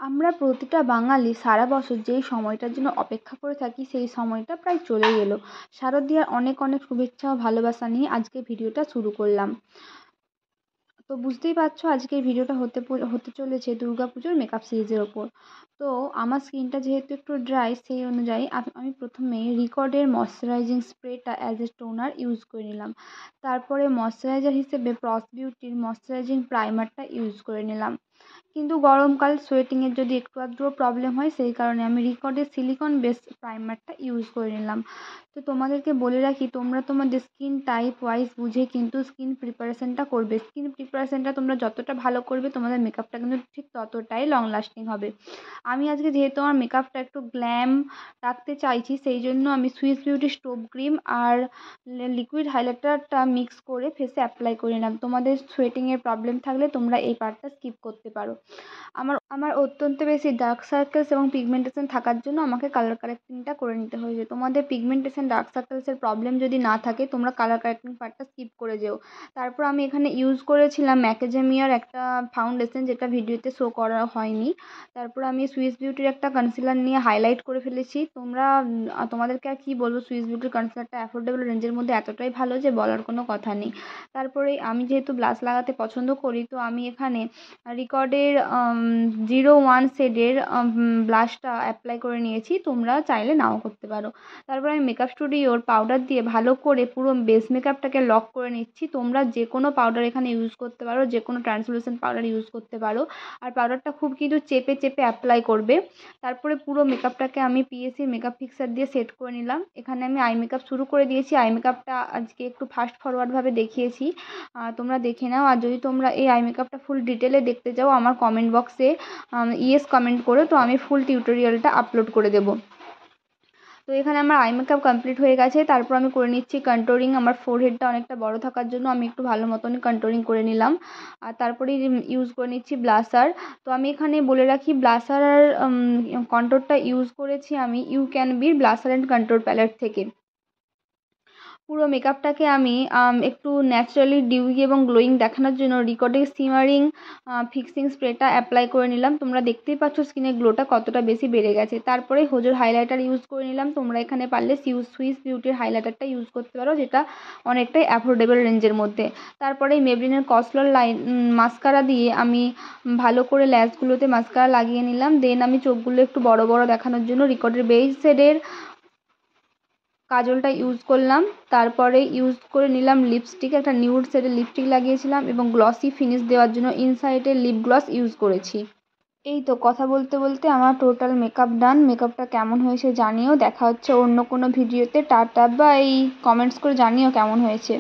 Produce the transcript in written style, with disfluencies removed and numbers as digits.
আমরা প্রতিটা বাঙালি সারা বছর যেই সময়টার জন্য অপেক্ষা করে থাকি সেই সময়টা প্রায় চলেই এলো। শারদীয়ার অনেক অনেক শুভেচ্ছা ও ভালোবাসা নিয়ে আজকে ভিডিওটা শুরু করলাম। তো বুঝতেই পারছো আজকের ভিডিওটা হতে চলেছে দুর্গাপুজোর মেকআপ সিরিজের ওপর। তো আমার স্কিনটা যেহেতু একটু ড্রাই সেই অনুযায়ী আমি প্রথমেই রিকর্ডের ময়শ্চারাইজিং স্প্রেটা অ্যাজ এ টোনার ইউজ করে নিলাম। তারপরে ময়শ্চারাইজার হিসেবে প্রস বিউটির ময়শ্চারাইজিং প্রাইমারটা ইউজ করে নিলাম। কিন্তু গরমকাল সোয়েটিংয়ের যদি একটু আধটুও প্রবলেম হয় সেই কারণে আমি রিকর্ডের সিলিকন বেস প্রাইমারটা ইউজ করে নিলাম। তো তোমাদেরকে বলে রাখি তোমরা তোমাদের স্কিন টাইপ ওয়াইজ বুঝে কিন্তু স্কিন প্রিপারেশনটা করবে। স্কিন প্রিপারেশনটা তোমরা যতটা ভালো করবে তোমাদের মেকআপটা কিন্তু ঠিক ততটাই লং লাস্টিং হবে। আমি আজকে যেহেতু আমার মেকআপটা একটু গ্ল্যাম রাখতে চাইছি সেই জন্য আমি সুইস বিউটি স্টোভ ক্রিম আর লিকুইড হাইলাইটারটা মিক্স করে ফেসে অ্যাপ্লাই করে নিলাম। তোমাদের সোয়েটিংয়ের প্রবলেম থাকলে তোমরা এই পার্টটা স্কিপ করতে পারো। আমার অত্যন্ত বেশি ডার্ক সার্কেলস এবং পিগমেন্টেশন থাকার জন্য আমাকে কালার কারেক্টিংটা করে নিতে হয়েছে। তোমাদের পিগমেন্টেশন ডার্ক সার্কেলসের প্রবলেম যদি না থাকে তোমরা কালার কারেক্টিং পার্টটা স্কিপ করে যেও। তারপর আমি এখানে ইউজ করেছিলাম ম্যাকেজেমিয়ার একটা ফাউন্ডেশন যেটা ভিডিওতে শো করা হয়নি। তারপর আমি সুইস বিউটির একটা কনসিলার নিয়ে হাইলাইট করে ফেলেছি। তোমাদেরকে আর কী বলবো, সুইস বিউটির কনসিলারটা অ্যাফোর্ডেবল রেঞ্জের মধ্যে এতটাই ভালো যে বলার কোনো কথা নেই। তারপরে আমি যেহেতু ব্লাশ লাগাতে পছন্দ করি তো আমি এখানে রিকর্ডের 01 শেডের ব্লাশটা অ্যাপ্লাই করে নিয়েছি। তোমরা চাইলে নাও করতে পারো। তারপর আমি মেকআপ স্টুডিওর পাউডার দিয়ে ভালো করে পুরো বেস মেকআপটাকে লক করে নিচ্ছি। তোমরা যে কোনো পাউডার এখানে ইউজ করতে পারো, যে কোনো ট্রান্সলুসেন্ট পাউডার ইউজ করতে পারো। আর পাউডারটা খুব কিন্তু চেপে চেপে অ্যাপ্লাই করবে। তারপরে পুরো মেকআপটাকে আমি পিএসসির মেকআপ ফিক্সার দিয়ে সেট করে নিলাম। এখানে আমি আই মেকআপ শুরু করে দিয়েছি। আই মেকআপটা আজকে একটু ফাস্ট ফরওয়ার্ডভাবে দেখিয়েছি, তোমরা দেখে নাও। আর যদি তোমরা এই আই মেকআপটা ফুল ডিটেলে দেখতে চাও আমার কমেন্ট বক্সে ইয়েস কমেন্ট করো, তো আমি ফুল টিউটোরিয়ালটা আপলোড করে দেবো। তো এখানে আমার আই মেকআপ কমপ্লিট হয়ে গেছে। তারপর আমি করে নিচ্ছি কন্ট্যুরিং। আমার ফোরহেডটা অনেকটা বড় থাকার জন্য আমি একটু ভালো মতনই কন্ট্যুরিং করে নিলাম। আর তারপরে ইউজ করে নিচ্ছি ব্লাশার। তো আমি এখানে বলে রাখি ব্লাশার আর কন্ট্যুরটা ইউজ করেছি আমি ইউ ক্যান বির ব্লাশার অ্যান্ড কন্ট্যুর প্যালেট থেকে। পুরো মেকআপটাকে আমি একটু ন্যাচারালি ডিউই এবং গ্লোয়িং দেখানোর জন্য রিকর্ডের শিমারিং ফিক্সিং স্প্রেটা অ্যাপ্লাই করে নিলাম। তোমরা দেখতেই পাচ্ছ স্কিনের গ্লোটা কতটা বেশি বেড়ে গেছে। তারপরে হোজোর হাইলাইটার ইউজ করে নিলাম। তোমরা এখানে পারলে সুইস বিউটির হাইলাইটারটা ইউজ করতে পারো, যেটা অনেকটাই অ্যাফোর্ডেবল রেঞ্জের মধ্যে। তারপরে মেবলিনের কসলর মাস্কারা দিয়ে আমি ভালো করে ল্যাশগুলোতে মাস্কারা লাগিয়ে নিলাম। দেন আমি চোখগুলো একটু বড় বড় দেখানোর জন্য রিকর্ডের বেজ শেডের কাজলটা ইউজ করলাম। তারপরে ইউজ করে নিলাম লিপস্টিক, একটা নিউড শেডের লিপস্টিক লাগিয়েছিলাম এবং গ্লসি ফিনিশ দেওয়ার জন্য ইনসাইডের লিপ গ্লস ইউজ করেছি। এই তো কথা বলতে বলতে আমার টোটাল মেকআপ ডান। মেকআপটা কেমন হয়েছে জানিও। দেখা হচ্ছে অন্য কোনো ভিডিওতে। Tata bye. কমেন্টস করে জানিও কেমন হয়েছে।